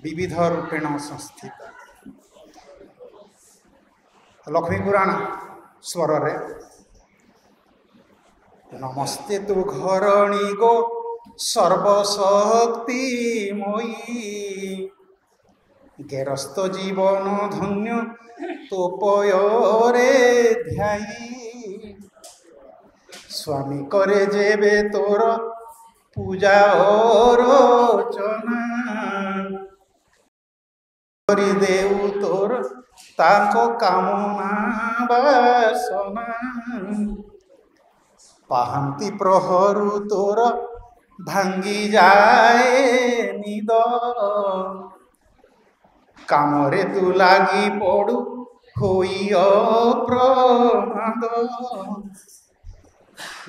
विविध रूपेण संस्थित लक्ष्मी पुराण स्वर रे नमस्ते तु घरणी गो सर्वशक्तिमयी गेरस्त जीवन धन्य तो पयरे ध्याई स्वामी करे जेबे तोर पूजा अर्चना करि देउ तोर ताको कामना बासना पाहंती प्रहरु तोर भांगी जाए निद कामरे तू लागी पड़ू होई अप्रमाद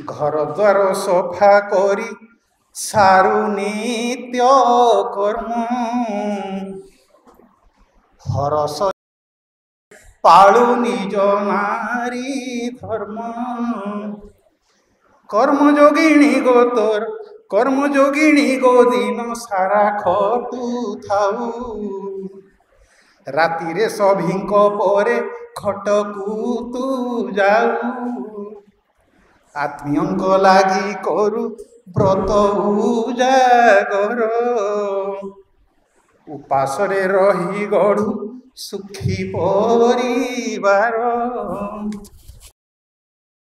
घर द्वार सफा करी सारु नित्य कर्म हरस पालु निज नारी धर्म कर्मयोगिनी गो तोर कर्मयोगिनी गो दिन सारा खटु थाऊ राति रे सभिंक परे खटकू तू जाऊ आत्मीयंक लागी करू व्रत उजागर उपासरे रही गढ़ू सुखी परिवार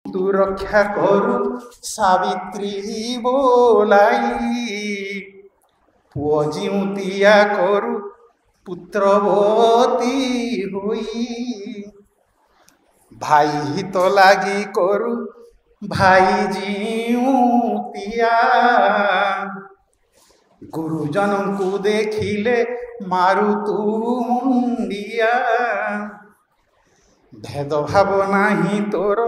तू रक्षा करू सावित्री बोलाई पुओ जिउतिया करू पुत्रवती होई भाई हित लागी करू भाई जिउतिया गुरुजन को देखिले मारु तू मुंडिया भेद भाव नाही तोर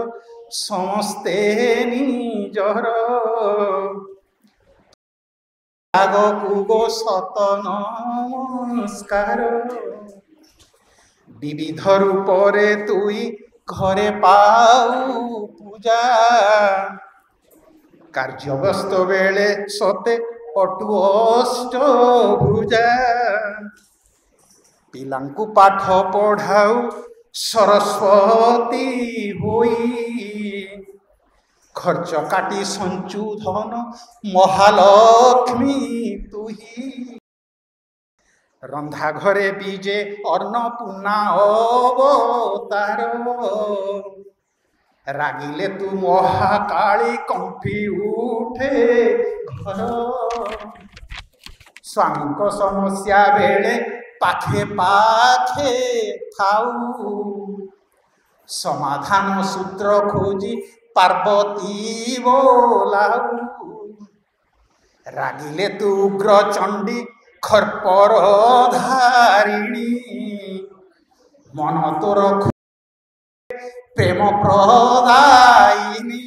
समस्ते निजर आगकू गो सत नमस्कार विविध रूपरे तुई घरे पाऊ पूजा कार्य व्यस्त बेले सते अटु अष्टभुजा पिलांकु पाठ पढ़ाऊ सरस्वती होई खर्च काटी संचुधन महालक्ष्मी तुही रंधा घरे बीजे अन्नपूर्णा अवतार रागिले तू महाकाली कंपी उठे घर स्वामी को समस्या बेले पाखे पाखे थाऊ समाधान सूत्र खोजी पार्वती बोलाऊ रागिले तू उग्र चंडी खरपर धारिणी मन तोर प्रेम प्रदायिनी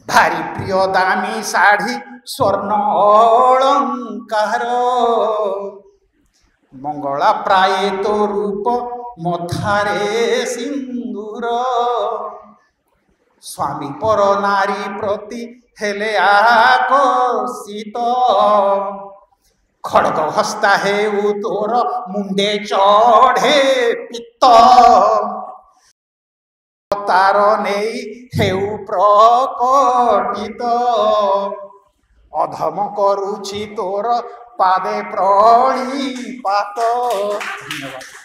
भारी प्रिय दामी साड़ी स्वर्ण अलंकार मंगला प्राय तो रूप मथारे सिंदूर स्वामी पर नारी प्रति हेले आकर्षित खड़ग हस्ता हेउ तोर मुंडे चढ़े पित्त तार नहीं हेउ प्रकटित अधम करुछि तोर पादे प्रणिपात। धन्यवाद।